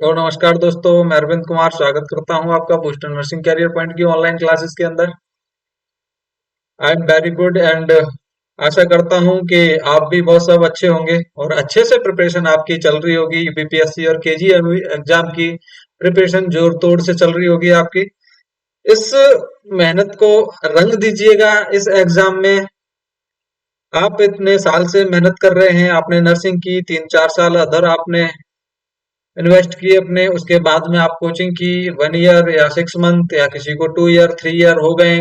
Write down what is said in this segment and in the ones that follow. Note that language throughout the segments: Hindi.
तो नमस्कार दोस्तों, मैं अरविंद कुमार स्वागत करता हूं आपका बूस्टर नर्सिंग कैरियर पॉइंट की ऑनलाइन क्लासेस के अंदर। I am very good and आशा करता हूं कि आप भी बहुत सब अच्छे होंगे और अच्छे से प्रिपरेशन आपकी चल रही होगी। यूपीपीएससी और केजीएमवी एग्जाम की प्रिपरेशन जोर तोड़ से चल रही होगी आपकी। इस मेहनत को रंग दीजिएगा इस एग्जाम में। आप इतने साल से मेहनत कर रहे हैं, आपने नर्सिंग की 3-4 साल अदर आपने इन्वेस्ट किए अपने, उसके बाद में आप कोचिंग की 1 ईयर या 6 मंथ या किसी को 2 ईयर 3 ईयर हो गए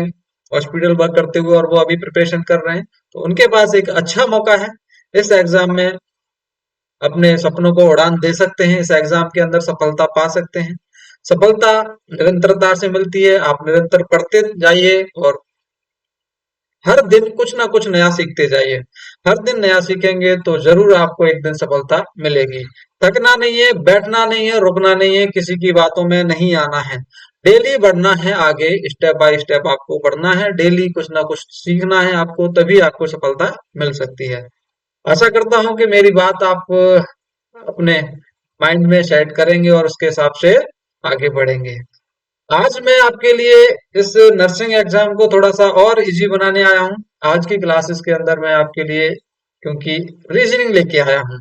हॉस्पिटल वर्क करते हुए और वो अभी प्रिपरेशन कर रहे हैं। तो उनके पास एक अच्छा मौका है इस एग्जाम में, अपने सपनों को उड़ान दे सकते हैं। इस एग्जाम के अंदर सफलता पा सकते हैं। सफलता निरंतरता से मिलती है। आप निरंतर पढ़ते जाइए और हर दिन कुछ ना कुछ नया सीखते जाइए। हर दिन नया सीखेंगे तो जरूर आपको एक दिन सफलता मिलेगी। थकना नहीं है, बैठना नहीं है, रुकना नहीं है, किसी की बातों में नहीं आना है। डेली बढ़ना है आगे, स्टेप बाय स्टेप आपको बढ़ना है। डेली कुछ ना कुछ सीखना है आपको, तभी आपको सफलता मिल सकती है। आशा करता हूं कि मेरी बात आप अपने माइंड में सेट करेंगे और उसके हिसाब से आगे बढ़ेंगे। आज मैं आपके लिए इस नर्सिंग एग्जाम को थोड़ा सा और इजी बनाने आया हूँ। आज की क्लासेस के अंदर मैं आपके लिए, क्योंकि रीजनिंग लेके आया हूँ,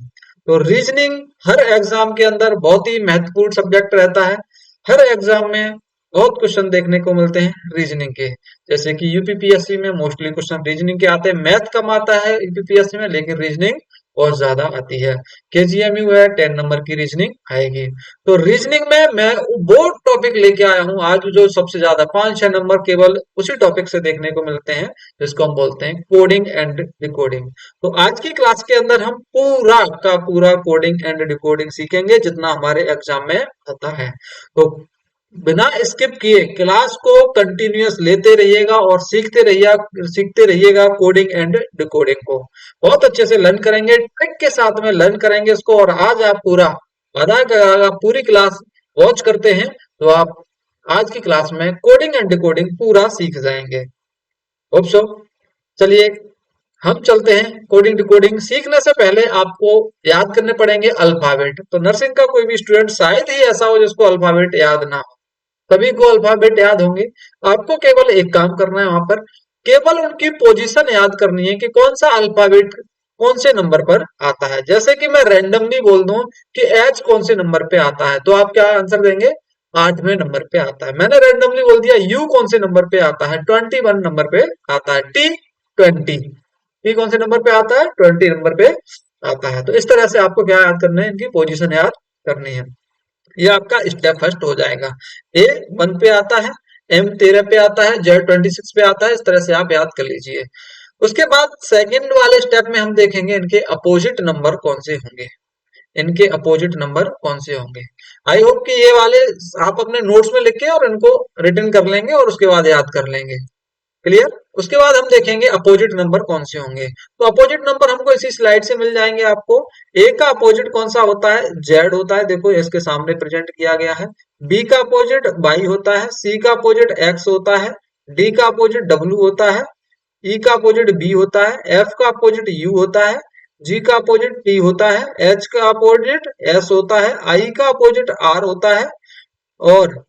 तो रीजनिंग हर एग्जाम के अंदर बहुत ही महत्वपूर्ण सब्जेक्ट रहता है। हर एग्जाम में बहुत क्वेश्चन देखने को मिलते हैं रीजनिंग के। जैसे कि यूपीपीएससी में मोस्टली क्वेश्चन रीजनिंग के आते हैं। मैथ कम आता है यूपीपीएससी में, लेकिन रीजनिंग बहुत ज्यादा आती है। केजीएमयू है, 10 नंबर की रीजनिंग आएगी। तो रीजनिंग में मैं वो टॉपिक लेके आया हूँ आज, जो सबसे ज्यादा 5-6 नंबर केवल उसी टॉपिक से देखने को मिलते हैं, जिसको हम बोलते हैं कोडिंग एंड डिकोडिंग। तो आज की क्लास के अंदर हम पूरा का पूरा कोडिंग एंड डिकोडिंग सीखेंगे, जितना हमारे एग्जाम में आता है। तो बिना स्किप किए क्लास को कंटिन्यूअस लेते रहिएगा और सीखते रहिएगा कोडिंग एंड डिकोडिंग को। बहुत अच्छे से लर्न करेंगे, ट्रिक के साथ में लर्न करेंगे इसको। और आज आप पूरा आधा का पूरी क्लास वॉच करते हैं तो आप आज की क्लास में कोडिंग एंड डिकोडिंग पूरा सीख जाएंगे। Hope so. चलिए हम चलते हैं। कोडिंग डिकोडिंग सीखने से पहले आपको याद करने पड़ेंगे अल्फाबेट। तो नर्सिंग का कोई भी स्टूडेंट शायद ही ऐसा हो जिसको अल्फाबेट याद ना हो। सभी को अल्फाबेट याद होंगे। आपको केवल एक काम करना है, वहां पर केवल उनकी पोजीशन याद करनी है कि कौन सा अल्फाबेट कौन से नंबर पर आता है। जैसे कि मैं रैंडमली बोल दूं कि एच कौन से नंबर पे आता है, तो आप क्या आंसर देंगे? 8वें नंबर पे आता है। मैंने रैंडमली बोल दिया यू कौन से नंबर पे आता है? 21 नंबर पे आता है। टी 20, टी कौन से नंबर पे आता है? 20 नंबर पे आता है। तो इस तरह से आपको क्या याद करना है? इनकी पोजीशन याद करनी है। ये आपका स्टेप फर्स्ट हो जाएगा। ए 1 पे आता है, एम 13 पे आता है, जेड 26 पे आता है। इस तरह से आप याद कर लीजिए। उसके बाद सेकंड वाले स्टेप में हम देखेंगे इनके अपोजिट नंबर कौन से होंगे। इनके अपोजिट नंबर कौन से होंगे। आई होप कि ये वाले आप अपने नोट्स में लिख के और इनको रिटर्न कर लेंगे और उसके बाद याद कर लेंगे। क्लियर। उसके बाद हम देखेंगे अपोजिट नंबर कौन से होंगे। तो अपोजिट नंबर हमको इसी स्लाइड से मिल जाएंगे आपको। ए का अपोजिट कौन सा होता है? जेड होता है। देखो इसके सामने प्रेजेंट किया गया है। बी का अपोजिट वाई होता है। सी का अपोजिट एक्स होता है। डी का अपोजिट डब्ल्यू होता है। ई का अपोजिट बी होता है। एफ का अपोजिट यू होता है। जी का अपोजिट टी होता है। एच का अपोजिट एस होता है। आई का अपोजिट आर होता है। और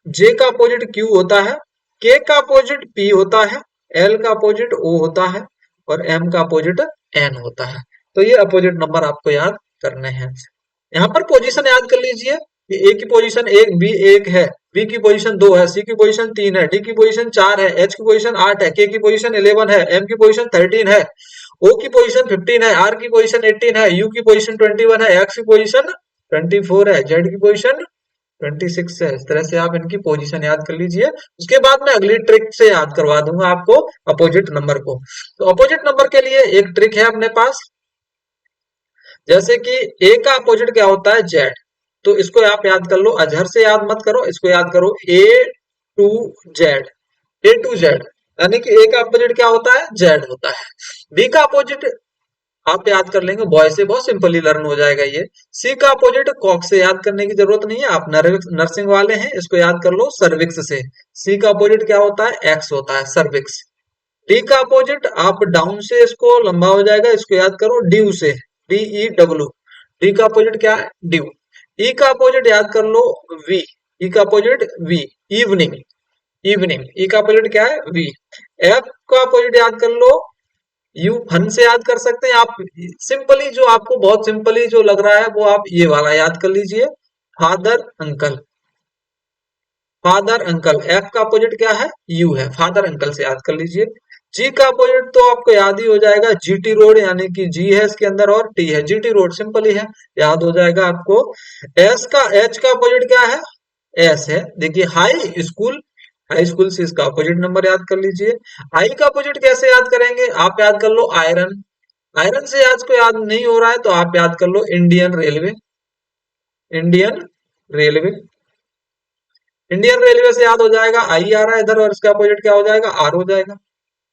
जे का अपोजिट क्यू होता है। के का अपोजिट पी होता है। एल का अपोजिट ओ होता है। और एम का अपोजिट एन होता है। तो ये अपोजिट नंबर आपको याद करने हैं। यहाँ पर पोजीशन याद कर लीजिए कि ए की पोजीशन 1, बी 1 है, बी की पोजीशन 2 है, सी की पोजीशन 3 है, डी की पोजीशन 4 है, एच की पोजीशन 8 है, के की पोजीशन 11 है, एम की पोजीशन 13 है, ओ की पोजीशन 15 है, आर की पोजीशन 18 है, यू की पोजीशन 21 है, एक्स की पोजीशन 24 है, जेड की पोजीशन 26 है। इस तरह से आप इनकी पोजीशन याद कर लीजिए। उसके बाद मैं अगली ट्रिक से याद करवा दूंगा आपको अपोजिट नंबर को। तो अपोजिट नंबर के लिए एक ट्रिक है अपने पास। जैसे कि ए का अपोजिट क्या होता है? जेड। तो इसको आप याद कर लो, अजहर से याद मत करो, इसको याद करो A to Z. A to Z यानी कि ए का अपोजिट क्या होता है? जेड होता है। बी का अपोजिट आप याद कर लेंगे बॉय से, बहुत सिंपली लर्न हो जाएगा ये। सी का अपोजिट कॉक से याद करने की जरूरत नहीं है, आप नर्सिंग वाले हैं, इसको याद कर लो सर्विक्स से। सी का अपोजिट क्या होता है? एक्स होता है, सर्विक्स। डी का अपोजिट आप डाउन से, इसको लंबा हो जाएगा, इसको याद करो ड्यू से, डी ई डब्ल्यू। डी का अपोजिट क्या है? ड्यू। ई का अपोजिट याद कर लो वी। ई का अपोजिट वी, इवनिंग। इवनिंग, ई का अपोजिट क्या है? वी। एफ का अपोजिट याद कर लो यू, फन से याद कर सकते हैं आप। सिंपली जो आपको बहुत सिंपली जो लग रहा है वो आप ये वाला याद कर लीजिए, father uncle. Father uncle, F का अपोजिट क्या है? यू है, फादर अंकल से याद कर लीजिए। जी का अपोजिट तो आपको याद ही हो जाएगा, जीटी रोड, यानी कि जी है इसके अंदर और टी है, जीटी रोड सिंपल ही है, याद हो जाएगा आपको। एच का अपोजिट क्या है? एस है, देखिए हाई स्कूल। हाई स्कूल से इसका अपोजिट नंबर याद कर लीजिए। आई का अपोजिट कैसे याद करेंगे? आप याद कर लो आयरन। आयरन से आज को याद नहीं हो रहा है तो आप याद कर लो Indian railway. Indian railway, Indian railway से याद हो जाएगा, आई आ रहा है इधर और इसका अपोजिट क्या हो जाएगा? आर हो जाएगा।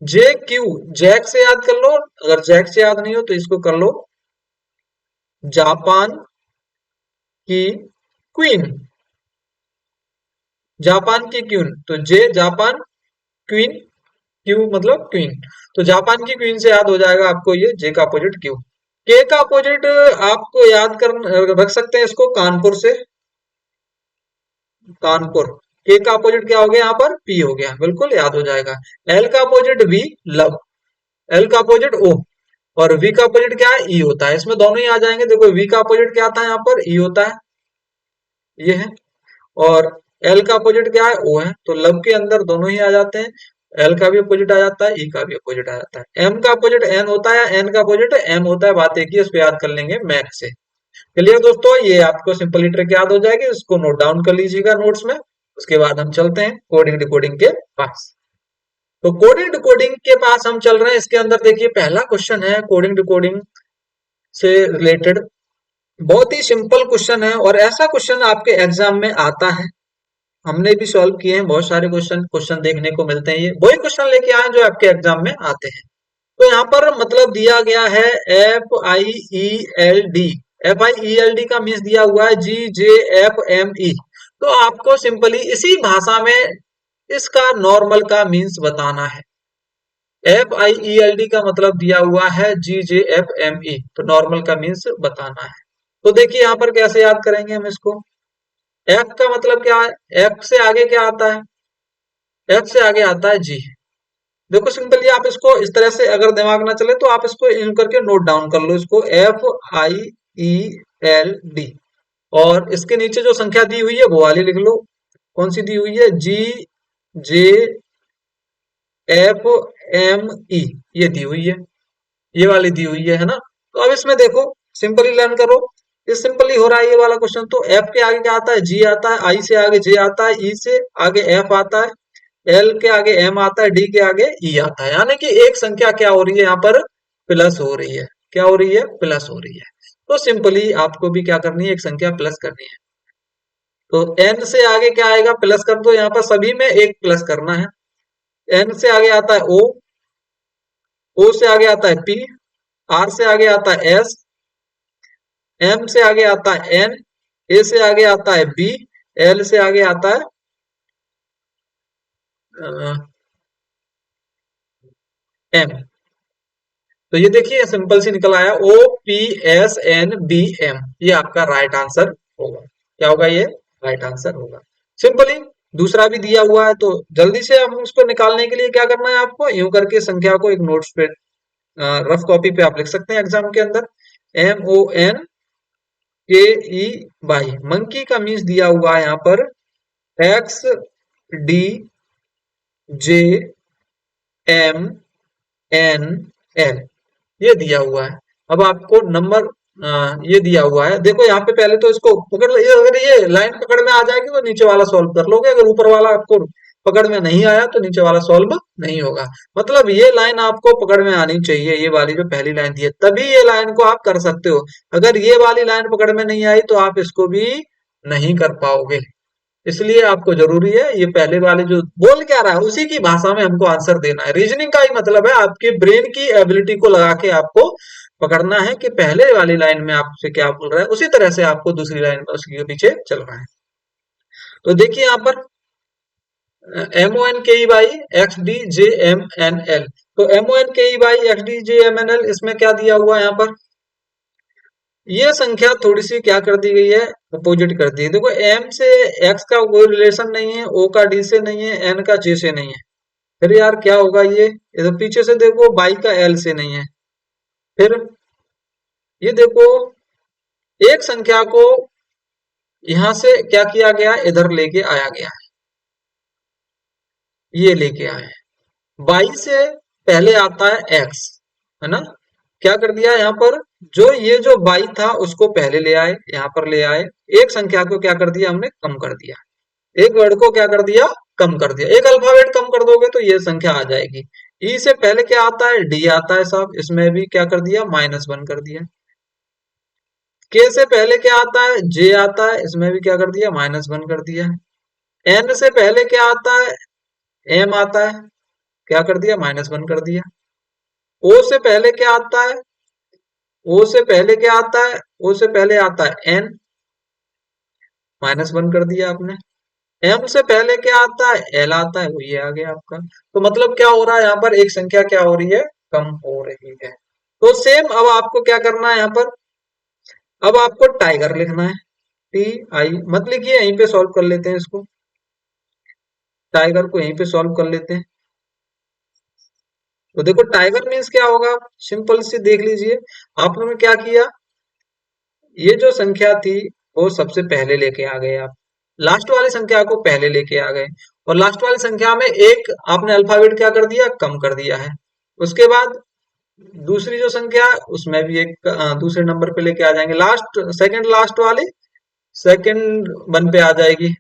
जे क्यू, जैक से याद कर लो, अगर जैक से याद नहीं हो तो इसको कर लो जापान की क्वीन। जापान की क्वीन, तो जे जापान, क्वीन, क्यू मतलब क्वीन, तो जापान की क्वीन से याद हो जाएगा आपको ये जे का अपोजिट क्यू। के का अपोजिट आपको याद कर रख सकते हैं इसको कानपुर से, कानपुर। के का अपोजिट क्या हो गया यहाँ पर? पी हो गया, बिल्कुल याद हो जाएगा। एल का अपोजिट वी, लव। एल का अपोजिट ओ, और वी का अपोजिट क्या है? ई होता है, इसमें दोनों ही आ जाएंगे। देखो वी का अपोजिट क्या आता है यहाँ पर? ई होता है, ये है। और एल का अपोजिट क्या है? ओ है, तो लव के अंदर दोनों ही आ जाते हैं। एल का भी अपोजिट आ जाता है, ई का भी अपोजिट आ जाता है। एम का अपोजिट एन होता है, एन का अपोजिट एम होता है, बात एक ही है, इसको याद कर लेंगे मैथ से। क्लियर दोस्तों, ये आपको सिंपली ट्रिक याद हो जाएगी, इसको नोट डाउन कर लीजिएगा नोट्स में। उसके बाद हम चलते हैं कोडिंग डिकोडिंग के पास। तो कोडिंग डिकोडिंग के पास हम चल रहे हैं। इसके अंदर देखिए पहला क्वेश्चन है कोडिंग डिकोडिंग से रिलेटेड, बहुत ही सिंपल क्वेश्चन है और ऐसा क्वेश्चन आपके एग्जाम में आता है। हमने भी सॉल्व किए हैं, बहुत सारे क्वेश्चन क्वेश्चन देखने को मिलते हैं, ये वही क्वेश्चन लेके आए जो आपके एग्जाम में आते हैं। तो यहाँ पर मतलब दिया गया है FIELD। FIELD का मीन्स दिया हुआ है GJFME। तो आपको सिंपली इसी भाषा में इसका नॉर्मल का मीन्स बताना है। FIELD का मतलब दिया हुआ है GJFME, तो नॉर्मल का मीन्स बताना है। तो देखिए यहाँ पर कैसे याद करेंगे हम इसको। एफ का मतलब क्या है? एफ से आगे क्या आता है? एफ से आगे आता है जी। देखो सिंपली आप इसको इस तरह से अगर दिमाग ना चले तो आप इसको इन करके नोट डाउन कर लो, इसको FIELD, और इसके नीचे जो संख्या दी हुई है वो वाली लिख लो। कौन सी दी हुई है? GJFME, ये दी हुई है, ये वाली दी हुई है ना। तो अब इसमें देखो सिंपली लर्न करो, ये सिंपली हो रहा है ये वाला क्वेश्चन। तो एफ के आगे क्या आता है? जी आता है, आई से आगे जे आता है, ई से आगे एफ आता है, एल के आगे एम आता है, डी के आगे ई आता है, यानी कि एक संख्या क्या हो रही है यहाँ पर? प्लस हो रही है। क्या हो रही है? प्लस हो रही है। तो सिंपली आपको भी क्या करनी है? एक संख्या प्लस करनी है। तो एन से आगे क्या आएगा? प्लस कर दो, यहाँ पर सभी में एक प्लस करना है। एन से आगे आता है ओ, ओ से आगे आता है पी, आर से आगे आता है एस, एम से आगे आता है एन, ए से आगे आता है बी, एल से आगे आता है एम। तो ये देखिए सिंपल सी निकल आया, OPSNBM, ये आपका राइट आंसर होगा। क्या होगा? ये राइट आंसर होगा। सिंपली दूसरा भी दिया हुआ है, तो जल्दी से हम उसको निकालने के लिए क्या करना है आपको? यूं करके संख्या को एक नोट्स पे रफ कॉपी पे आप लिख सकते हैं एग्जाम के अंदर। MONKEY, मंकी का मीन्स दिया हुआ है यहाँ पर XDJMNL, ये दिया हुआ है। अब आपको नंबर ये दिया हुआ है, देखो यहाँ पे पहले तो इसको पकड़ लो, अगर ये लाइन पकड़ में आ जाएगी तो नीचे वाला सॉल्व कर लोगे, अगर ऊपर वाला आपको पकड़ में नहीं आया तो नीचे वाला सॉल्व नहीं होगा। मतलब ये लाइन आपको पकड़ में आनी चाहिए, ये वाली जो पहली लाइन दी है, तभी ये लाइन को आप कर सकते हो। अगर ये वाली लाइन पकड़ में नहीं आई तो आप इसको भी नहीं कर पाओगे। इसलिए आपको जरूरी है ये पहले वाले जो बोल क्या रहा है उसी की भाषा में हमको आंसर देना है। रीजनिंग का ही मतलब है आपके ब्रेन की एबिलिटी को लगा के आपको पकड़ना है कि पहले वाली लाइन में आपसे क्या बोल रहा है, उसी तरह से आपको दूसरी लाइन में उसके पीछे चलना है। तो देखिए यहाँ पर MONKEY/XDJMNL, तो MONKEY/XDJMNL इसमें क्या दिया हुआ है यहाँ पर? ये संख्या थोड़ी सी क्या कर दी गई है, अपोजिट कर दी है। देखो m से x का कोई रिलेशन नहीं है, o का d से नहीं है, n का j से नहीं है। फिर यार क्या होगा ये, इधर पीछे से देखो y का l से नहीं है। फिर ये देखो एक संख्या को यहां से क्या किया गया, इधर लेके आया गया है, ये लेके आए हैं। y से पहले आता है x, है ना। क्या कर दिया यहाँ पर, जो ये जो y था उसको पहले ले आए, यहाँ पर ले आए। एक संख्या को क्या कर दिया हमने, कम कर दिया। एक वर्ड को क्या कर दिया, कम कर दिया। एक अल्फाबेट कम कर दोगे तो ये संख्या आ जाएगी। ई से पहले क्या आता है, डी आता है साहब, इसमें भी क्या कर दिया, -1 कर दिया। के से पहले क्या आता है, जे आता है, इसमें भी क्या कर दिया, -1 कर दिया। एन से पहले क्या आता है, एम आता है, क्या कर दिया, -1 कर दिया। ओ से पहले क्या आता है, ओ से पहले क्या आता है, ओ से पहले आता है एन, -1 कर दिया आपने। एम से पहले क्या आता है, एल आता है, वो ये आ गया आपका। तो मतलब क्या हो रहा है, यहाँ पर एक संख्या क्या हो रही है, कम हो रही है। तो सेम अब आपको क्या करना है यहाँ पर, अब आपको टाइगर लिखना है। टी आई मत लिखिए, यहीं पे सॉल्व कर लेते हैं इसको। टाइगर को यहीं पे सॉल्व कर लेते हैं। तो देखो टाइगर मीन्स क्या होगा, सिंपल सी देख लीजिए। आप लोगों ने क्या किया, ये जो संख्या थी वो सबसे पहले लेके आ गए आप, लास्ट वाली संख्या को पहले लेके आ गए, और लास्ट वाली संख्या में एक आपने अल्फाबेट क्या कर दिया, कम कर दिया है। उसके बाद दूसरी जो संख्या है उसमें भी एक दूसरे नंबर पे लेके आ जाएंगे, लास्ट सेकंड लास्ट वाली सेकंड वन पे आ जाएगी।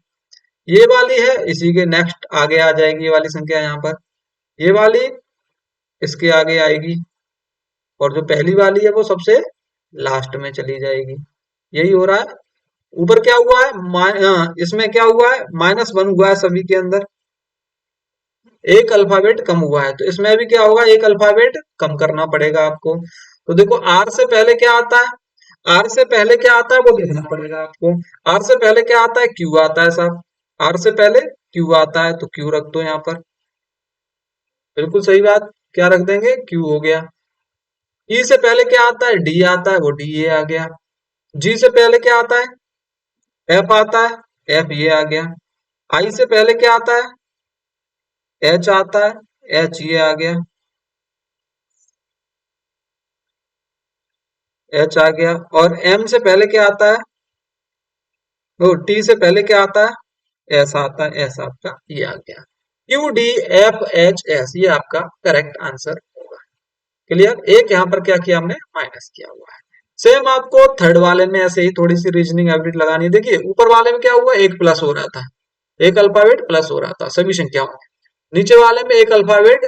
ये वाली है इसी के नेक्स्ट आगे आ जाएगी, ये वाली संख्या यहाँ पर, ये वाली इसके आगे आएगी, और जो पहली वाली है वो सबसे लास्ट में चली जाएगी। यही हो रहा है। ऊपर क्या हुआ है, इसमें क्या हुआ है, -1 हुआ है सभी के अंदर, एक अल्फाबेट कम हुआ है। तो इसमें भी क्या होगा, एक अल्फाबेट कम करना पड़ेगा आपको। तो देखो आर से पहले क्या आता है, आर से पहले क्या आता है वो देखना पड़ेगा आपको। आर से पहले क्या आता है, क्यू आता है साहब, आर से पहले क्यू आता है, तो क्यू रख दो यहाँ पर। बिल्कुल सही बात, क्या रख देंगे, क्यू हो गया। ई से पहले क्या आता है, डी आता है, वो डी ये आ गया। जी से पहले क्या आता है, एफ आता है, एफ ये आ गया। आई से पहले क्या आता है, एच आता है, एच ये आ गया, एच आ गया। और एम से पहले क्या आता है, वो टी से पहले क्या आता है, एस आता है, एस आपका ये आ गया। Q D F H S, ये आपका करेक्ट आंसर होगा। क्लियर, एक यहाँ पर क्या किया हमने, माइनस किया हुआ है। सेम आपको थर्ड वाले में ऐसे ही थोड़ी सी रीजनिंग एबिलिटी लगानी है। देखिए ऊपर वाले में क्या हुआ, एक प्लस हो रहा था, एक अल्फाबेट प्लस हो रहा था सभी संख्याओं में। नीचे वाले में एक अल्फाबेट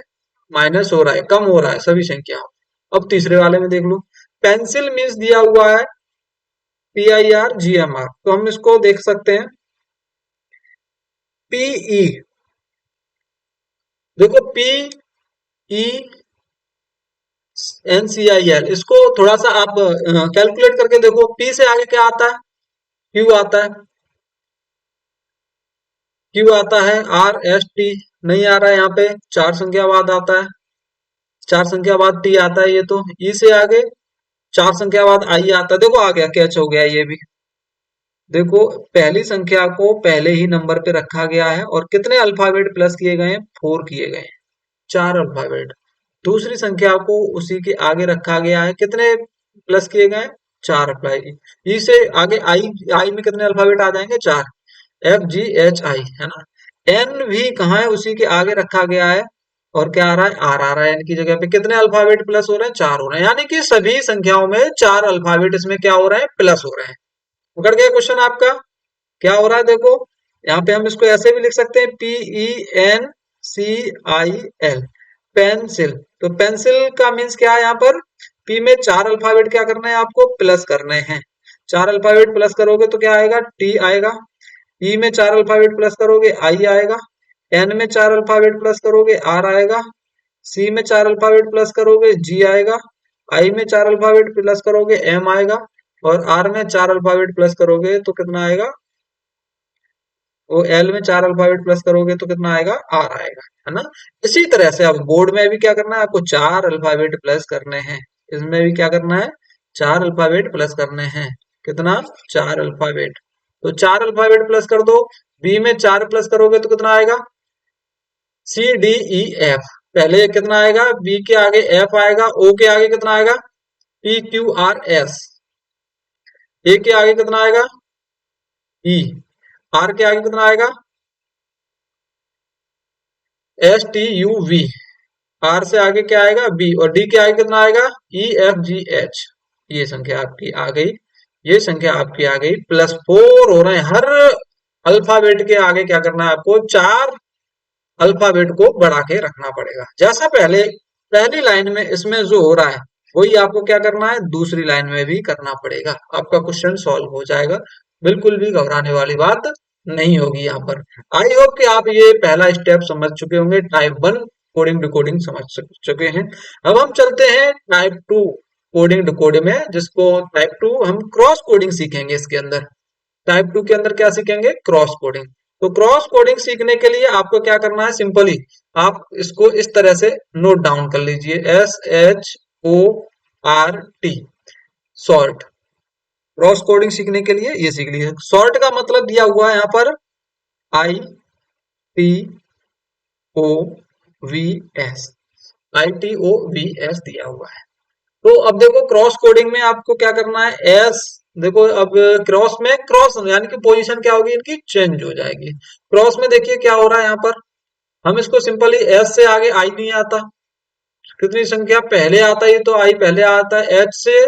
माइनस हो रहा है, कम हो रहा है सभी संख्याओं में। अब तीसरे वाले में देख लो, पेंसिल मीन्स दिया हुआ है PIRGMR, तो हम इसको देख सकते हैं PE। देखो PENCIL, इसको थोड़ा सा आप कैलकुलेट करके देखो, P से आगे क्या आता है, Q आता है, Q आता है, RST नहीं आ रहा है यहाँ पे, चार संख्या बाद आता है, चार संख्या बाद T आता है, ये तो E से आगे चार संख्या बाद I आता है। देखो आ गया, कैच हो गया ये भी। देखो पहली संख्या को पहले ही नंबर पे रखा गया है, और कितने अल्फाबेट प्लस किए गए हैं, 4 किए गए हैं, चार अल्फाबेट। दूसरी संख्या को उसी के आगे रखा गया है, कितने प्लस किए गए हैं, चार अल्फाबेट। इसे आगे आई, आई में कितने अल्फाबेट आ जाएंगे, चार, FGHI, है ना। एन भी कहाँ है, उसी के आगे रखा गया है, और क्या आ रहा है, आर आ रहा है। एन की जगह पे कितने अल्फाबेट प्लस हो रहे हैं, चार हो रहे हैं, यानी कि सभी संख्याओं में चार अल्फाबेट इसमें क्या हो रहे हैं, प्लस हो रहे हैं। पकड़ गया क्वेश्चन आपका, क्या हो रहा है देखो। यहाँ पे हम इसको ऐसे भी लिख सकते हैं, PENCIL, पेंसिल। तो पेंसिल का मीन्स क्या है, यहाँ पर पी में चार अल्फाबेट क्या करना है, आपको प्लस करने हैं। चार अल्फाबेट प्लस करोगे तो क्या आएगा, टी आएगा। ई में चार अल्फाबेट प्लस करोगे, आई आएगा। एन में चार अल्फाबेट प्लस करोगे, आर आएगा। सी में चार अल्फाबेट प्लस करोगे, जी आएगा। आई में चार अल्फाबेट प्लस करोगे, एम आएगा। और आर में चार अल्फाबेट प्लस करोगे तो कितना आएगा, वो एल में चार अल्फाबेट प्लस करोगे तो कितना आएगा, आर आएगा, है ना। इसी तरह से अब बोर्ड में भी क्या करना है, आपको चार अल्फाबेट प्लस करने हैं। इसमें भी क्या करना है, 4 अल्फाबेट प्लस करने हैं। कितना? 4 अल्फाबेट। तो 4 अल्फाबेट प्लस कर दो। बी में 4 प्लस करोगे तो कितना आएगा? C D E F. पहले कितना आएगा? बी के आगे एफ आएगा। ओ के आगे कितना आएगा? P Q R S. A के आगे कितना आएगा? ई। आर के आगे कितना आएगा? S T U V. R से आगे क्या आएगा? बी। और डी के आगे कितना आएगा? ई एफ जी एच। ये संख्या आपकी आ गई। ये संख्या आपकी आ गई। +4 हो रहे हैं। हर अल्फाबेट के आगे क्या करना है आपको? 4 अल्फाबेट को बढ़ा के रखना पड़ेगा। जैसा पहले पहली लाइन में इसमें जो हो रहा है वही आपको क्या करना है? दूसरी लाइन में भी करना पड़ेगा। आपका क्वेश्चन सॉल्व हो जाएगा। बिल्कुल भी घबराने वाली बात नहीं होगी यहाँ पर। आई होप कि आप ये पहला स्टेप समझ चुके होंगे। टाइप 1 कोडिंग डिकोडिंग समझ चुके हैं। अब हम चलते हैं टाइप 2 कोडिंग डिकोडिंग में, जिसको टाइप 2 हम क्रॉस कोडिंग सीखेंगे। इसके अंदर टाइप 2 के अंदर क्या सीखेंगे? Cross coding. तो क्रॉस कोडिंग सीखने के लिए आपको क्या करना है? सिंपली आप इसको इस तरह से नोट डाउन कर लीजिए। SHORT, short. क्रॉस कोडिंग सीखने के लिए ये सीख लीजिए। शॉर्ट का मतलब दिया हुआ है यहाँ पर ITOVS। ITOVS दिया हुआ है। तो अब देखो क्रॉस कोडिंग में आपको क्या करना है? एस देखो, अब क्रॉस में क्रॉस यानी कि पोजीशन क्या होगी? इनकी चेंज हो जाएगी। क्रॉस में देखिए क्या हो रहा है यहाँ पर। हम इसको सिंपली एस से आगे आई नहीं आता। कितनी संख्या पहले आता है? तो आई पहले आता है। एच से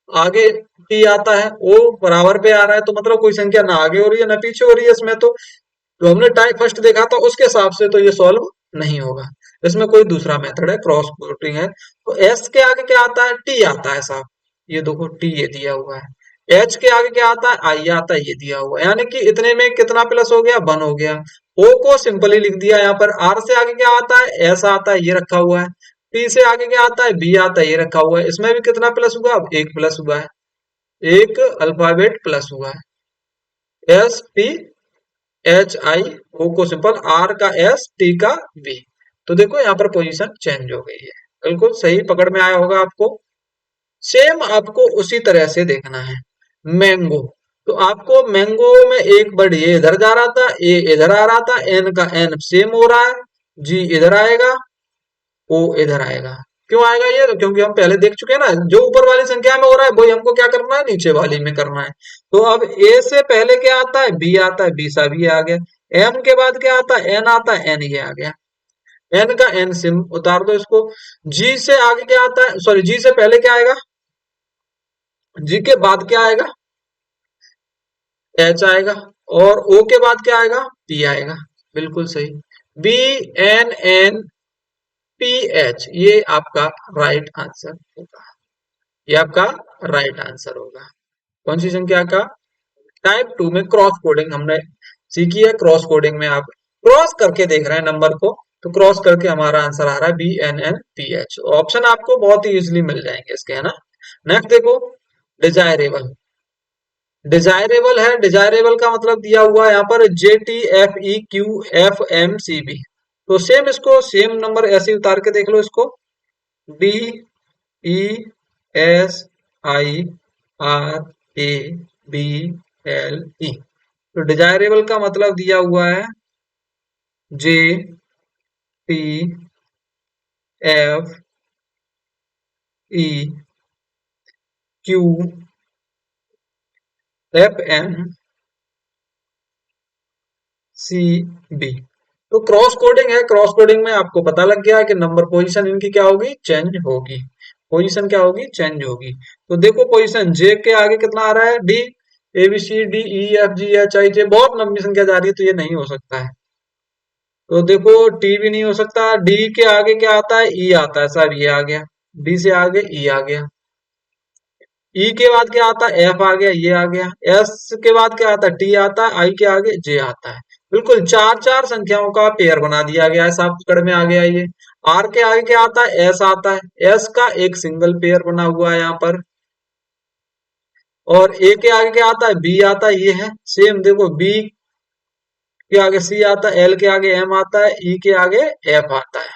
आगे टी आता है। ओ बराबर पे आ रहा है, तो मतलब कोई संख्या ना आगे हो रही है ना पीछे हो रही है इसमें। तो जो हमने टाइप फर्स्ट देखा था उसके हिसाब से तो ये सॉल्व नहीं होगा। इसमें कोई दूसरा मेथड है, क्रॉस कोडिंग है। तो एस के आगे क्या आता है? टी आता है साहब। ये देखो टी ये दिया हुआ है। एच के आगे क्या आता है? आई आता है। ये दिया हुआ है। यानी कि इतने में कितना प्लस हो गया? 1 हो गया। ओ को सिंपली लिख दिया यहाँ पर। आर से आगे क्या आता है? एस आता है। ये रखा हुआ है। टी से आगे क्या आता है? बी आता है। ये रखा हुआ है। इसमें भी कितना प्लस हुआ? अब 1 प्लस हुआ है। एक अल्फाबेट प्लस हुआ है। S T H I. O को सिंपल आर का एस, टी का वी। तो देखो यहाँ पर पोजीशन चेंज हो गई है। बिल्कुल सही पकड़ में आया होगा आपको। सेम आपको उसी तरह से देखना है। मैंगो। तो आपको मैंगो में एक वर्ड ये इधर जा रहा था, ए इधर आ रहा था। एन का एन सेम हो रहा है। जी इधर आएगा, ओ इधर आएगा। क्यों आएगा ये? तो क्योंकि हम पहले देख चुके हैं ना, जो ऊपर वाली संख्या में हो रहा है वही हमको क्या करना है? नीचे वाली में करना है। तो अब ए से पहले क्या आता है? बी आता है। बी सा बी आ गया। एम के बाद क्या आता है? एन आता है। एन ये आ गया। एन का एन सिम उतार दो इसको। जी से आगे क्या आता है? सॉरी, जी से पहले क्या आएगा? जी के बाद क्या आएगा? एच आएगा। और ओ के बाद क्या आएगा? पी आएगा। बिल्कुल सही। B N N P H, ये आपका राइट आंसर होगा। ये आपका राइट आंसर होगा। कौन सी संख्या का? टाइप 2 में क्रॉस कोडिंग हमने सीखी है। क्रॉस कोडिंग में आप क्रॉस करके देख रहे हैं नंबर को, तो क्रॉस करके हमारा आंसर आ रहा है BNNPH। ऑप्शन आपको बहुत ही इजीली मिल जाएंगे इसके, है ना। नेक्स्ट देखो, डिजायरेबल। डिजायरेबल है। डिजायरेबल का मतलब दिया हुआ है यहाँ पर JTFEQFMCB। तो सेम इसको सेम नंबर ऐसे ही उतार के देख लो इसको। DESIRABLE। तो डिजायरेबल का मतलब दिया हुआ है JTFEQFMCB। तो क्रॉस कोडिंग है। क्रॉस कोडिंग में आपको पता लग गया है कि नंबर पोजीशन इनकी क्या होगी? चेंज होगी। पोजीशन क्या होगी? चेंज होगी। तो देखो पोजीशन जे के आगे कितना आ रहा है? D. A B C D E F G H I J, बहुत लंबी संख्या जा रही है, तो ये नहीं हो सकता है। तो देखो टी भी नहीं हो सकता। डी के आगे क्या आता है? ई आता है साहब। ये आ गया। डी से आगे ई आ गया। ई के बाद क्या आता है? एफ आ गया। ये आ गया। एस के बाद क्या आता है? टी आता है। आई के आगे जे आता है। बिल्कुल चार चार संख्याओं का पेयर बना दिया गया है। साफ पकड़ में आ गया ये। आर के आगे क्या आता है? एस आता है। एस का एक सिंगल पेयर बना हुआ है यहाँ पर। और ए के आगे क्या आता है? बी आता है। ये है सेम। देखो बी के आगे सी आता है। एल के आगे एम आता है। ई के आगे एफ आता है।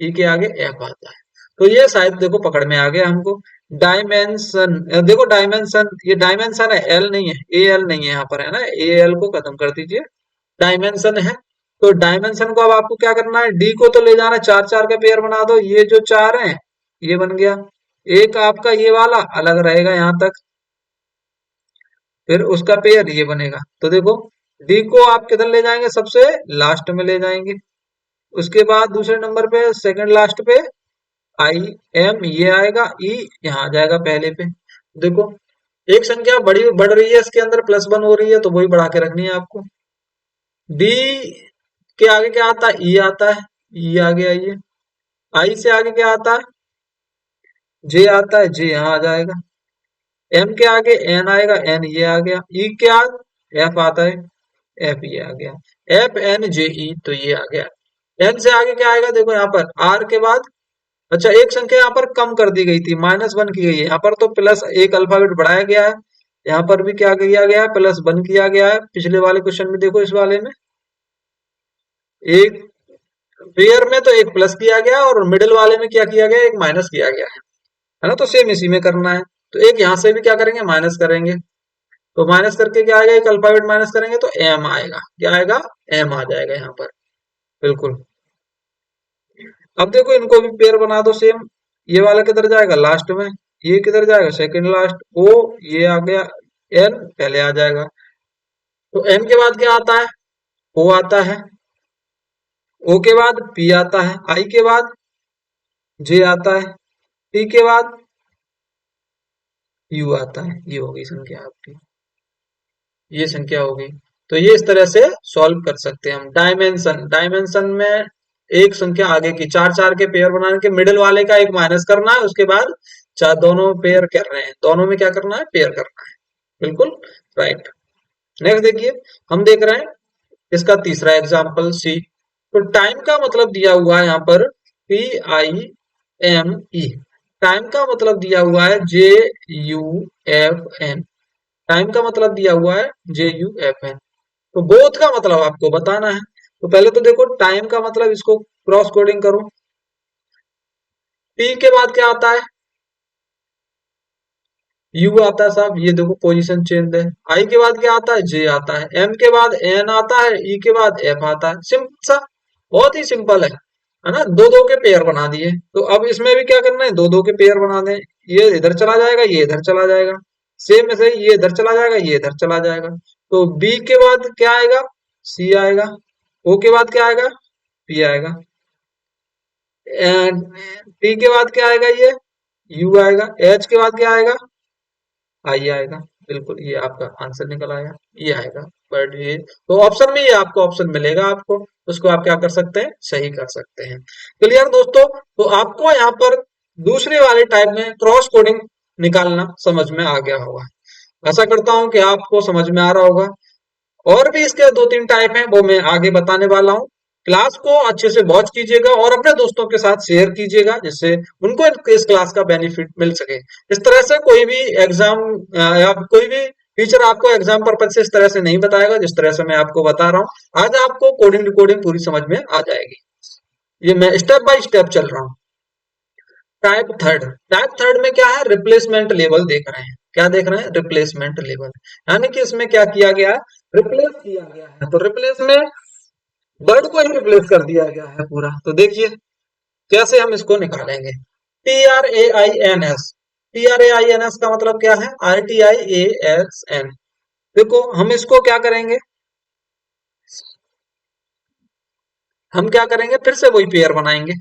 ई के आगे एफ आता है। तो ये शायद देखो पकड़ में आ गया हमको। डायमेंशन, देखो डायमेंशन, ये डायमेंशन है, एल नहीं है, ए एल नहीं है यहाँ पर, है ना, ए एल को खत्म कर दीजिए, डायमेंशन है। तो डायमेंशन को अब आपको क्या करना है, डी को तो ले जाना है, चार चार का पेयर बना दो, ये जो चार है ये बन गया, एक आपका ये वाला अलग रहेगा यहां तक, फिर उसका पेयर ये बनेगा। तो देखो डी को आप किधर ले जाएंगे, सबसे लास्ट में ले जाएंगे, उसके बाद दूसरे नंबर पे सेकंड लास्ट पे आई एम ये आएगा, ई यहाँ आ जाएगा पहले पे। देखो एक संख्या बड़ी बढ़ रही है, इसके अंदर प्लस वन हो रही है, तो वही बढ़ा के रखनी है आपको। डी के आगे क्या आता है, ई आता है, ई आ गया ये। आई से आगे क्या आता है, जे आता है, जे यहाँ आ जाएगा। एम के आगे एन आएगा, एन ये आ गया। ई के आगे एफ आता है, एफ ये आ गया। एफ एन जे ई तो ये आ गया। एन से आगे क्या आएगा, देखो यहाँ पर आर के बाद, अच्छा एक संख्या यहाँ पर कम कर दी गई थी, माइनस वन की गई है, यहाँ पर तो प्लस एक अल्फाबेट बढ़ाया गया है, यहाँ पर भी क्या किया गया है, प्लस वन किया गया है। पिछले वाले क्वेश्चन में देखो, इस वाले में एक पेयर में तो एक प्लस किया गया और मिडिल वाले में क्या किया गया, एक माइनस किया गया है ना। तो सेम इसी में करना है, तो एक यहाँ से भी क्या करेंगे, माइनस करेंगे, तो माइनस करके क्या आएगा, एक अल्फाबेट माइनस करेंगे तो एम आएगा, क्या आएगा, एम आ जाएगा यहाँ पर, बिल्कुल। अब देखो इनको भी पेयर बना दो सेम, ये वाला किधर जाएगा, लास्ट में, ये किधर जाएगा, सेकंड लास्ट, ओ ये आ गया, एन पहले आ जाएगा। तो एन के बाद क्या आता है, ओ आता है, ओ के बाद पी आता है, आई के बाद जे आता है, टी के बाद यू आता है। ये हो गई संख्या आपकी, ये संख्या हो गई। तो ये इस तरह से सॉल्व कर सकते हैं हम। डायमेंशन, डायमेंशन में एक संख्या आगे की चार चार के पेयर बनाने के, मिडिल वाले का एक माइनस करना है, उसके बाद चार दोनों पेयर कर रहे हैं, दोनों में क्या करना है, पेयर करना है, बिल्कुल राइट। नेक्स्ट देखिए, हम देख रहे हैं इसका तीसरा एग्जाम्पल सी। तो टाइम का मतलब दिया हुआ है यहाँ पर TIME, टाइम का मतलब दिया हुआ है JUFN, टाइम का मतलब दिया हुआ है JUFN। तो बोथ का मतलब आपको बताना है। तो पहले तो देखो टाइम का मतलब, इसको क्रॉस कोडिंग करो, T के बाद क्या आता है, U आता है साहब, ये देखो पोजीशन चेंज है। I के बाद क्या आता है, J आता है। M के बाद N आता है, E के बाद F आता है। सिंपल सा, बहुत ही सिंपल है ना। दो दो के पेयर बना दिए, तो अब इसमें भी क्या करना है, दो दो के पेयर बना दें, ये इधर चला जाएगा, ये इधर चला जाएगा, सेम ऐसे ही ये इधर चला जाएगा, ये इधर चला जाएगा। तो B के बाद क्या आएगा, C आएगा, O के बाद क्या आएगा, P आएगा, T के बाद क्या आएगा, ये U आएगा, H के बाद क्या आएगा, आई आएगा, बिल्कुल ये आपका आंसर निकल आया, ये आएगा। बट ये तो ऑप्शन में, ये आपको ऑप्शन मिलेगा आपको, उसको आप क्या कर सकते हैं, सही कर सकते हैं। क्लियर दोस्तों, तो आपको यहाँ पर दूसरे वाले टाइप में क्रॉस कोडिंग निकालना समझ में आ गया होगा। आशा करता हूं कि आपको समझ में आ रहा होगा। और भी इसके दो तीन टाइप हैं, वो मैं आगे बताने वाला हूँ। क्लास को अच्छे से वॉच कीजिएगा और अपने दोस्तों के साथ शेयर कीजिएगा, जिससे उनको इस क्लास का बेनिफिट मिल सके। इस तरह से कोई भी एग्जाम या कोई भी टीचर आपको एग्जाम पर्पज से इस तरह से नहीं बताएगा, जिस तरह से मैं आपको बता रहा हूँ। आज आपको कोडिंग डिकोडिंग पूरी समझ में आ जाएगी। ये मैं स्टेप बाय स्टेप चल रहा हूँ। टाइप थर्ड, टाइप थर्ड में क्या है, रिप्लेसमेंट लेवल देख रहे हैं। क्या देख रहे हैं, रिप्लेसमेंट लेवल, यानी कि इसमें क्या किया गया है, रिप्लेस किया गया है। तो रिप्लेस में वर्ड को ही रिप्लेस कर दिया गया है पूरा। तो देखिए कैसे हम इसको निकालेंगे। TRAINS, TRAINS का मतलब क्या है, RTIASN। देखो हम इसको क्या करेंगे, हम क्या करेंगे, फिर से वही पेयर बनाएंगे,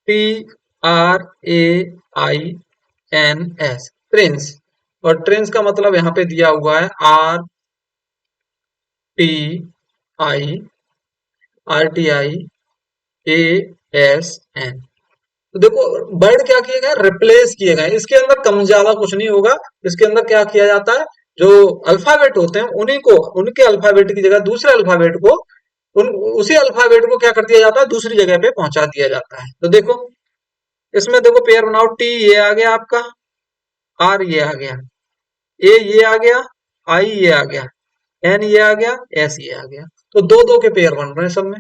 TRAINS, ट्रेंस। और ट्रेंस का मतलब यहाँ पे दिया हुआ है RTIASN। तो देखो वर्ड क्या किए गए, रिप्लेस किए गए। इसके अंदर कम ज्यादा कुछ नहीं होगा। इसके अंदर क्या किया जाता है, जो अल्फाबेट होते हैं उन्हीं को, उनके अल्फाबेट की जगह दूसरे अल्फाबेट को, उसी अल्फाबेट को क्या कर दिया जाता है, दूसरी जगह पे पहुंचा दिया जाता है। तो देखो इसमें देखो पेयर बनाओ, टी ये आ गया आपका, आर ये आ गया, ए ये आ गया, आई ये आ गया, एन ये आ गया, एस ये आ गया। तो दो दो के पेयर बन रहे हैं सब में,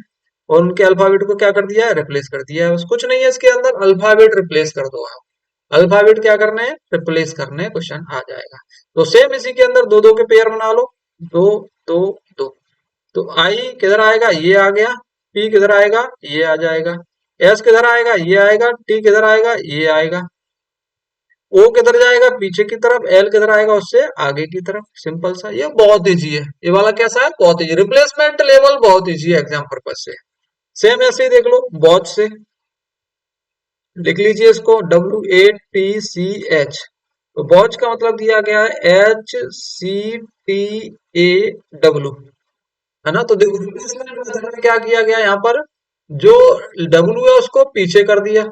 और उनके अल्फाबेट को क्या कर दिया है, रिप्लेस कर दिया है। बस कुछ नहीं है इसके अंदर, अल्फाबेट रिप्लेस कर दो आप, अल्फाबेट क्या करने हैं, रिप्लेस करने हैं, क्वेश्चन आ जाएगा। तो सेम इसी के अंदर दो दो के पेयर बना लो, दो दो दो। तो आई किधर आएगा, ये आ गया, पी किधर आएगा, ये आ जाएगा, एस किधर आएगा, ये आएगा, टी किधर आएगा, ये आएगा, ओ किधर जाएगा, पीछे की तरफ, एल किधर आएगा, उससे आगे की तरफ। सिंपल सा, ये बहुत इजी है। ये वाला कैसा है, बहुत इजी, रिप्लेसमेंट लेवल बहुत इजी है एग्जाम पर्पज से। सेम ऐसे ही देख लो बॉच से, लिख लीजिए इसको, WATCH। तो बॉच का मतलब दिया गया है HCTAW, है ना। तो देखो रिप्लेसमेंट मेथड में क्या किया गया यहाँ पर, जो डब्ल्यू है उसको पीछे कर दिया,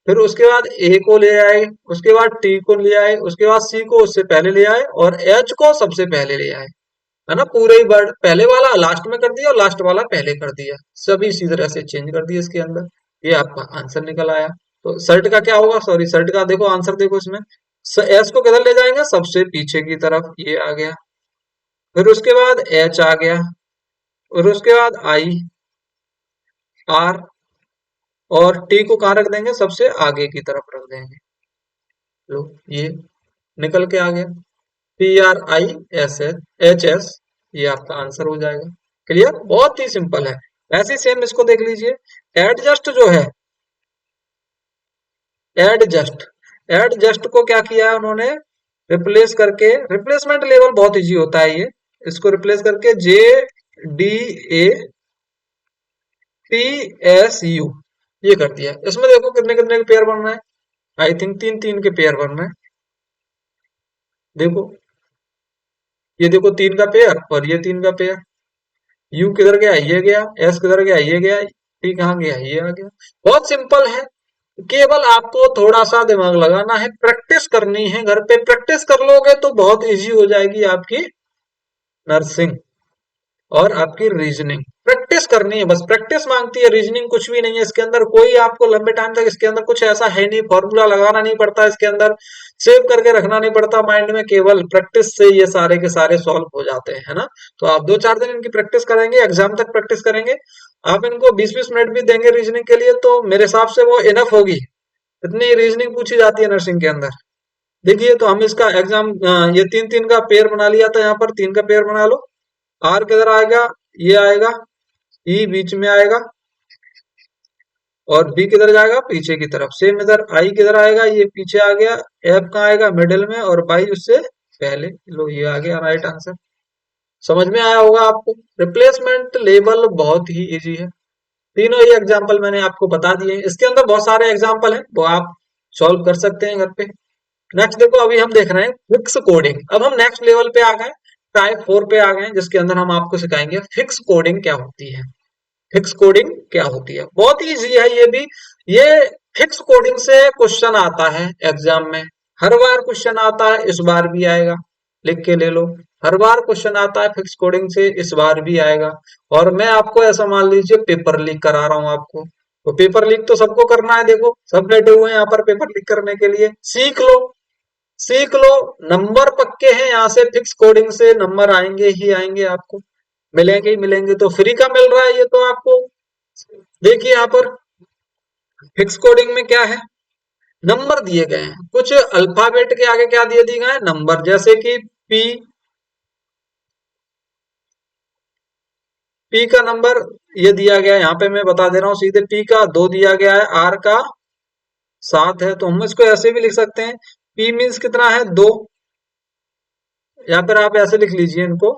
फिर उसके बाद ए को ले आए, उसके बाद टी को ले आए, उसके बाद सी को उससे पहले ले आए, और एच को सबसे पहले ले आए, है ना। पूरे ही वर्ड पहले वाला लास्ट में कर दिया और लास्ट वाला पहले कर दिया, सभी इसी तरह से चेंज कर दिया इसके अंदर। ये आपका आंसर निकल आया। तो सर्ट का क्या होगा, सॉरी सर्ट का देखो आंसर देखो इसमें, एस को किधर ले जाएंगे, सबसे पीछे की तरफ, ये आ गया, फिर उसके बाद एच आ गया, और उसके बाद आई, आर, और टी को कहाँ रख देंगे, सबसे आगे की तरफ रख देंगे। लो ये निकल के आ गया, PRISHS, ये आपका आंसर हो जाएगा। क्लियर, बहुत ही सिंपल है। ऐसे ही सेम इसको देख लीजिए, एडजस्ट जो है, एडजस्ट, एडजस्ट को क्या किया है उन्होंने, रिप्लेस करके, रिप्लेसमेंट लेवल बहुत इजी होता है ये, इसको रिप्लेस करके JDAPSU ये कर दिया। इसमें देखो कितने कितने के पेयर बन रहे हैं, आई थिंक तीन तीन के पेयर बन रहे हैं। देखो ये देखो, तीन का पेयर और ये तीन का पेयर, यू किधर गया, ये गया, एस किधर गया, ये गया, टी कहाँ गया, ये आ गया। बहुत सिंपल है, केवल आपको थोड़ा सा दिमाग लगाना है, प्रैक्टिस करनी है, घर पे प्रैक्टिस कर लोगे तो बहुत इजी हो जाएगी आपकी नर्सिंग और आपकी रीजनिंग। प्रैक्टिस करनी है, बस प्रैक्टिस मांगती है रीजनिंग, कुछ भी नहीं है इसके अंदर, कोई आपको लंबे टाइम तक इसके अंदर कुछ ऐसा है नहीं, फॉर्मूला लगाना नहीं पड़ता इसके अंदर, सेव करके रखना नहीं पड़ता माइंड में, केवल प्रैक्टिस से ये सारे के सारे सॉल्व हो जाते हैं, है ना। तो आप 2-4 दिन इनकी प्रैक्टिस करेंगे, एग्जाम तक प्रैक्टिस करेंगे, आप इनको 20-20 मिनट भी देंगे रीजनिंग के लिए, तो मेरे हिसाब से वो इनफ होगी। इतनी रीजनिंग पूछी जाती है नर्सिंग के अंदर। देखिए, तो हम इसका एग्जाम, ये तीन तीन का पेयर बना लिया था, यहाँ पर तीन का पेयर बना लो। आर किधर आएगा, ये आएगा, ई बीच में आएगा, और बी किधर जाएगा, पीछे की तरफ। सेम इधर आई किधर आएगा, ये पीछे आ गया, एफ कहाँ आएगा, मिडिल में, और बाई उससे पहले। लो ये आ गया राइट आंसर। समझ में आया होगा आपको, रिप्लेसमेंट लेवल बहुत ही इजी है। तीनों ही एग्जाम्पल मैंने आपको बता दिए हैं, इसके अंदर बहुत सारे एग्जाम्पल हैं, वो आप सॉल्व कर सकते हैं घर पे। नेक्स्ट देखो, अभी हम देख रहे हैं फिक्स कोडिंग। अब हम नेक्स्ट लेवल पे आ गए, टाइप 4 पे आ गए, जिसके अंदर हम आपको सिखाएंगे फिक्स कोडिंग क्या होती है। फिक्स कोडिंग क्या होती है, बहुत इजी है ये भी। ये फिक्स कोडिंग से क्वेश्चन आता है एग्जाम में, हर बार क्वेश्चन आता है, इस बार भी आएगा, लिख के ले लो। हर बार क्वेश्चन आता है फिक्स कोडिंग से, इस बार भी आएगा। और मैं आपको ऐसा मान लीजिए पेपर लीक करा रहा हूं आपको, तो पेपर लीक तो सबको करना है, देखो सब बैठे हुए हैं यहाँ पर पेपर लीक करने के लिए। सीख लो, सीख लो, नंबर पक्के हैं, यहाँ से फिक्स कोडिंग से नंबर आएंगे ही आएंगे, आपको मिलेंगे ही मिलेंगे। तो फ्री का मिल रहा है ये तो आपको। देखिए यहाँ पर फिक्स कोडिंग में क्या है, नंबर दिए गए हैं, कुछ अल्फाबेट के आगे क्या दिए गए हैं, नंबर, जैसे कि पी, पी का नंबर ये दिया गया है, यहाँ पे मैं बता दे रहा हूँ सीधे, पी का 2 दिया गया है, आर का 7 है, तो हम इसको ऐसे भी लिख सकते हैं, पी मीन्स कितना है, 2, या फिर आप ऐसे लिख लीजिए इनको।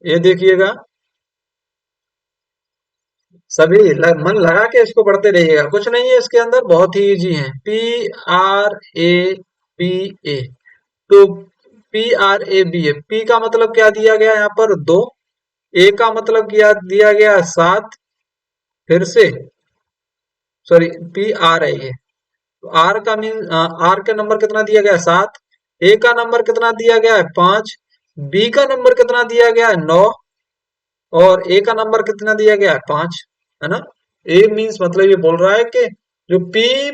ये देखिएगा, सभी मन लगा के इसको पढ़ते रहिएगा, कुछ नहीं है इसके अंदर, बहुत ही इजी है। PRABA, तो PRABA, पी का मतलब क्या दिया गया यहाँ पर, 2, ए का मतलब क्या दिया गया, 7, फिर से, सॉरी PR है ये, तो आर का मीन, आर का नंबर कितना दिया गया है, 7, ए का नंबर कितना दिया गया है, 5, बी का नंबर कितना दिया गया है, 9, और ए का नंबर कितना दिया गया है, 5, है ना। ए मीन्स मतलब ये बोल रहा है कि जो पी,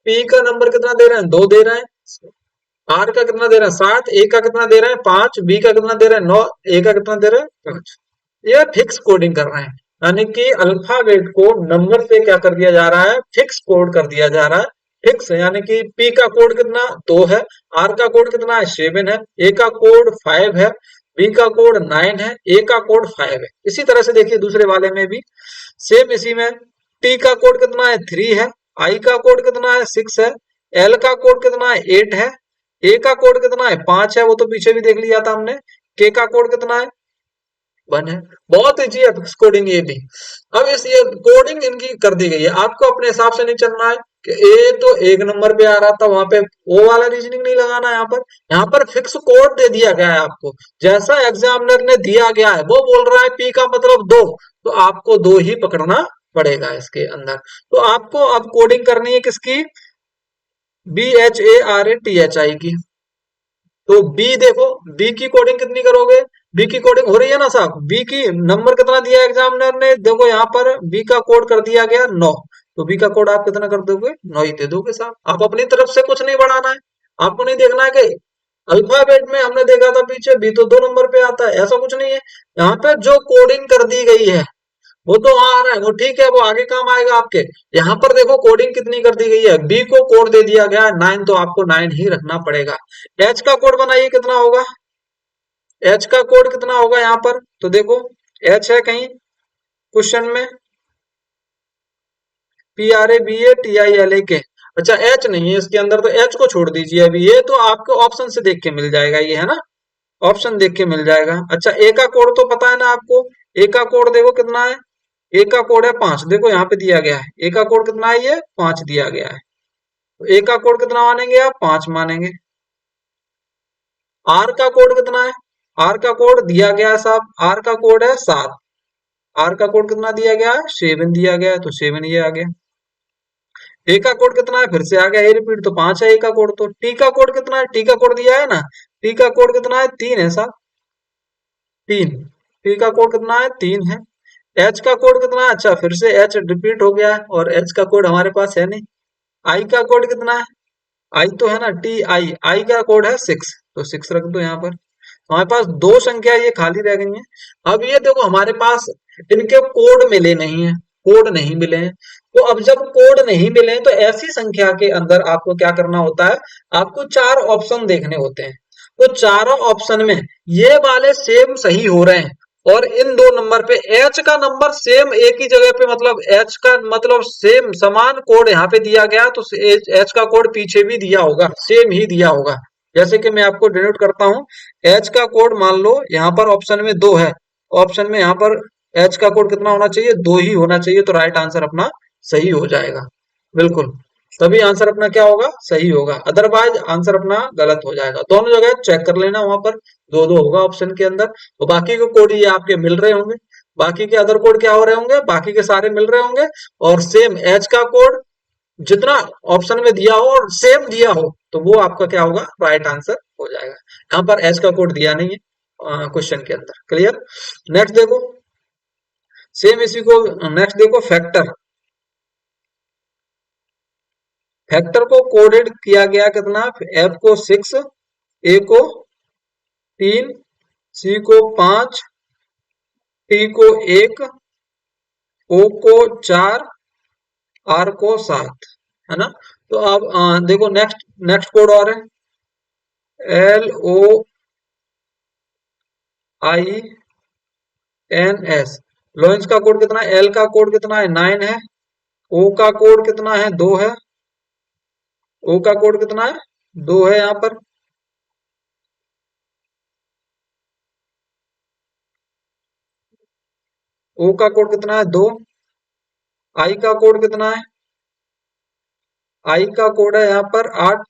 पी का नंबर कितना दे रहे हैं, 2 दे रहे हैं, आर का कितना दे रहे हैं, 7, ए का कितना दे रहे हैं, 5, बी का कितना दे रहे हैं, 9, ए का कितना दे रहे हैं, 5। ये फिक्स कोडिंग कर रहे हैं, यानी कि अल्फाबेट को नंबर से क्या कर दिया जा रहा है, फिक्स कोड कर दिया जा रहा है। फिक्स यानी कि पी का कोड कितना 2 है, आर का कोड कितना है 7 है, ए का कोड 5 है, बी का कोड 9 है, ए का कोड 5 है। इसी तरह से देखिए दूसरे वाले में भी सेम इसी में टी का कोड कितना है 3 है, आई का कोड कितना है 6 है, एल का कोड कितना है 8 है, ए का कोड कितना है 5 है, वो तो पीछे भी देख लिया था हमने। के का कोड कितना है 1 है। बहुत इजी है कोडिंग ये भी। अब इस ये कोडिंग इनकी कर दी गई है, आपको अपने हिसाब से नहीं चलना है कि ए तो एक नंबर पे आ रहा था वहां पे वो वाला रीजनिंग नहीं लगाना है। यहाँ पर फिक्स कोड दे दिया गया है आपको, जैसा एग्जामिनर ने दिया गया है। वो बोल रहा है पी का मतलब 2, तो आपको 2 ही पकड़ना पड़ेगा इसके अंदर। तो आपको अब कोडिंग करनी है किसकी, BHARATHI की। तो बी देखो, बी की कोडिंग कितनी करोगे, बी की कोडिंग हो रही है ना साहब, बी की नंबर कितना दिया एग्जामिनर ने, देखो यहाँ पर बी का कोड कर दिया गया 9, तो बी का कोड आप कितना कर दोगे 9 ही दे दोगे साहब। आप अपनी तरफ से कुछ नहीं बढ़ाना है, आपको नहीं देखना है कि अल्फाबेट में हमने देखा था पीछे बी तो 2 नंबर पे आता है, ऐसा कुछ नहीं है। यहाँ पे जो कोडिंग कर दी गई है वो तो वहां आ रहा है, वो ठीक है, वो आगे काम आएगा आपके। यहाँ पर देखो कोडिंग कितनी कर दी गई है, बी को कोड दे दिया गया है 9, तो आपको 9 ही रखना पड़ेगा। एच का कोड बनाइए कितना होगा, एच का कोड कितना होगा यहाँ पर, तो देखो एच है कहीं क्वेश्चन में, PRABATILAK। अच्छा एच नहीं है इसके अंदर, तो एच को छोड़ दीजिए अभी, ये तो आपको ऑप्शन से देख के मिल जाएगा, ये है ना, ऑप्शन देख के मिल जाएगा। अच्छा ए का कोड तो पता है ना आपको, ए का कोड देखो कितना है, ए का कोड है 5, देखो यहाँ पे दिया गया है, ए का कोड कितना है, ये 5 दिया गया है। तो ए का कोड कितना मानेंगे आप, 5 मानेंगे। आर का कोड कितना है, आर का कोड दिया गया है साहब, आर का कोड है 7, आर का कोड कितना दिया गया है 7 दिया गया है, तो 7 ये आ गया। ए का कोड कितना है, फिर से आ गया ए रिपीट, तो 5 है ए का कोड। तो टी का कोड कितना है, टी का कोड दिया है ना, टी का कोड कितना है 3 है साहब, 3। टी का कोड कितना है 3 है। एच का कोड कितना है, अच्छा फिर से एच रिपीट हो गया है, और एच का कोड हमारे पास है नहीं। आई का कोड कितना है, आई तो है ना टी आई, आई का कोड है 6, तो 6 रख दो यहाँ पर। हमारे पास 2 संख्या ये खाली रह गई हैं। अब ये देखो हमारे पास इनके कोड मिले नहीं है, कोड नहीं मिले हैं। तो अब जब कोड नहीं मिले हैं, तो ऐसी संख्या के अंदर आपको क्या करना होता है, आपको 4 ऑप्शन देखने होते हैं। तो चारों ऑप्शन में ये वाले सेम सही हो रहे हैं, और इन 2 नंबर पे एच का नंबर सेम एक ही जगह पे, मतलब एच का मतलब सेम समान कोड यहाँ पे दिया गया, तो एच का कोड पीछे भी दिया होगा, सेम ही दिया होगा। जैसे कि मैं आपको डिनोट करता हूं, एच का कोड मान लो यहाँ पर ऑप्शन में 2 है, ऑप्शन में यहाँ पर एच का कोड कितना होना चाहिए, 2 ही होना चाहिए, तो राइट आंसर अपना सही हो जाएगा। बिल्कुल, तभी आंसर अपना क्या होगा, सही होगा, अदरवाइज आंसर अपना गलत हो जाएगा। दोनों जगह चेक कर लेना, वहां पर 2-2 होगा ऑप्शन के अंदर। तो बाकी के कोड ये आपके मिल रहे होंगे, बाकी के अदर कोड क्या हो रहे होंगे, बाकी के सारे मिल रहे होंगे, और सेम एच का कोड जितना ऑप्शन में दिया हो और सेम दिया हो, तो वो आपका क्या होगा, राइट आंसर हो जाएगा। यहाँ पर एच का कोड दिया नहीं है क्वेश्चन के अंदर। क्लियर। नेक्स्ट देखो, सेम इसी को नेक्स्ट देखो, फैक्टर। फैक्टर को कोडेड किया गया कितना, एफ को 6, ए को 3, सी को 5, टी को 1, ओ को 4, आर को 7, है ना। तो अब देखो नेक्स्ट नेक्स्ट कोड और है LOINS। लॉइंस का कोड कितना है, एल का कोड कितना है 9 है, ओ का कोड कितना है 2 है, ओ का कोड कितना है 2 है यहाँ पर, ओ का कोड कितना है 2, आई का कोड कितना है, आई का कोड है यहाँ पर 8,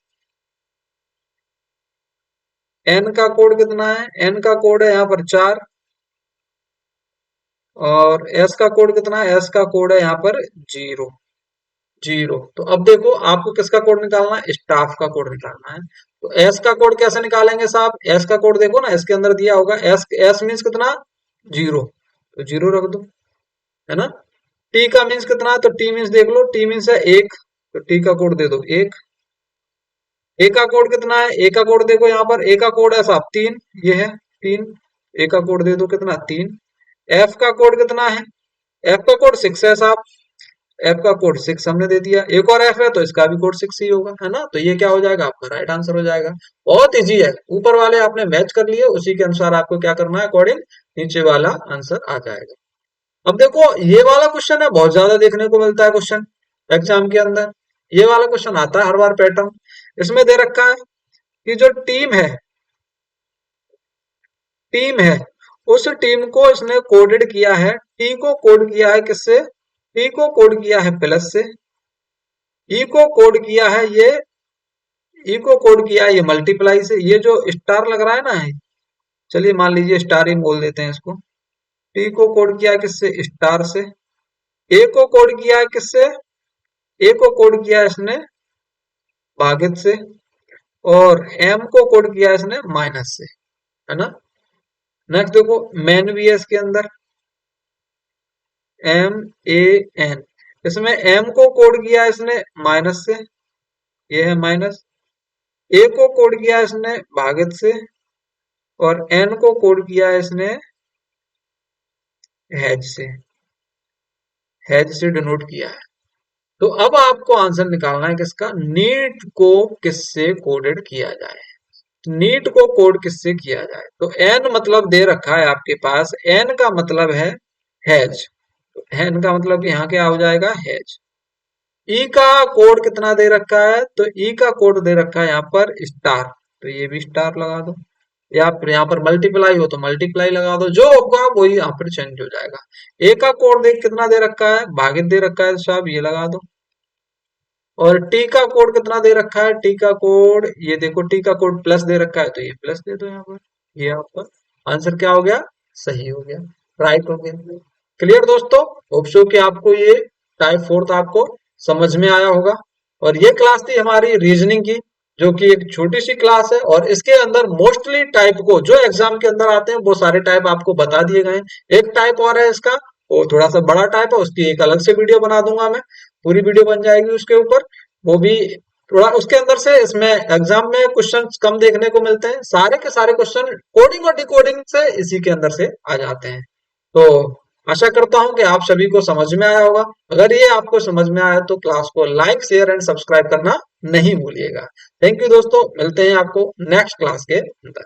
एन का कोड कितना है, एन का कोड है यहाँ पर 4, और एस का कोड कितना है, एस का कोड है यहाँ पर 0, 0। तो अब देखो आपको किसका कोड निकालना है, स्टाफ का कोड निकालना है। तो एस का कोड कैसे निकालेंगे साहब, एस का कोड देखो ना, इसके अंदर दिया होगा, एस एस मीन्स कितना 0, तो 0 रख दो, है ना। टी का मीन्स कितना है, तो टी मीन्स देख लो, टी मीन्स है 1, तो टी का कोड दे दो 1। ए का कोड कितना है, ए का कोड देखो यहाँ पर, ए का कोड है साहब 3, ये है 3, ए का कोड दे दो कितना 3। एफ का कोड कितना है, एफ का कोड 6 है साहब, एफ का कोड 6 हमने दे दिया, एक और एफ है तो इसका भी कोड 6 ही होगा, है ना। तो ये क्या हो जाएगा, आपका राइट आंसर हो जाएगा। बहुत इजी है, ऊपर वाले आपने मैच कर लिए, उसी के अनुसार आपको क्या करना है, अकॉर्डिंग नीचे वाला आंसर आ जाएगा। अब देखो ये वाला क्वेश्चन है, बहुत ज्यादा देखने को मिलता है क्वेश्चन एग्जाम के अंदर। ये वाला क्वेश्चन आता है हर बार पैटर्न। इसमें दे रखा है कि जो टीम है उस टीम को इसने कोडेड किया है, टी को कोड किया है किससे, टी को कोड किया है प्लस से, ई को कोड किया है ये, ई को कोड किया है ये मल्टीप्लाई से, ये जो स्टार लग रहा है ना, चलिए मान लीजिए स्टार ही बोल देते हैं इसको। टी को कोड किया है किससे, स्टार से। ए को कोड किया है किससे, ए को कोड किया है इसने भागित से, और एम को कोड किया है इसने माइनस से, है ना। नेक्स्ट देखो मैन भी है इसके अंदर, एम ए एन, इसमें एम को कोड किया है इसने माइनस से, ये है माइनस। ए को कोड किया है इसने भागित से, और एन को कोड किया है इसने हैज से, हैज से डिनोट किया है। तो अब आपको आंसर निकालना है किसका, नीट को किससे कोडेड किया जाए, नीट को कोड किससे किया जाए। तो एन मतलब दे रखा है आपके पास, एन का मतलब है हैज, तो एन का मतलब यहाँ क्या हो जाएगा, हैज। ई का कोड कितना दे रखा है, तो ई का कोड दे रखा है यहाँ पर स्टार, तो ये भी स्टार लगा दो, या फिर यहाँ पर मल्टीप्लाई हो तो मल्टीप्लाई लगा दो, जो होगा वही यहाँ पर चेंज हो जाएगा। ए का कोड देख कितना दे रखा है, भागित दे रखा है साहब, ये लगा दो। और टी का कोड कितना दे रखा है, टी का कोड ये देखो, टी का कोड प्लस दे रखा है तो ये प्लस दे दो यहाँ पर, ये आपका आंसर क्या हो गया, सही हो गया, राइट हो गया। क्लियर दोस्तों, होप सो कि आपको ये टाइप फोर्थ आपको समझ में आया होगा। और ये क्लास थी हमारी रीजनिंग की, जो कि एक छोटी सी क्लास है, और इसके अंदर मोस्टली टाइप को जो एग्जाम के अंदर आते हैं वो सारे टाइप आपको बता दिए गए हैं। एक टाइप और है इसका, वो थोड़ा सा बड़ा टाइप है, उसकी एक अलग से वीडियो बना दूंगा मैं, पूरी वीडियो बन जाएगी उसके ऊपर, वो भी थोड़ा उसके अंदर से। इसमें एग्जाम में क्वेश्चन कम देखने को मिलते हैं, सारे के सारे क्वेश्चन कोडिंग और डिकोडिंग से इसी के अंदर से आ जाते हैं। तो आशा करता हूं कि आप सभी को समझ में आया होगा। अगर ये आपको समझ में आया तो क्लास को लाइक शेयर एंड सब्सक्राइब करना नहीं भूलिएगा। थैंक यू दोस्तों, मिलते हैं आपको नेक्स्ट क्लास के अंदर।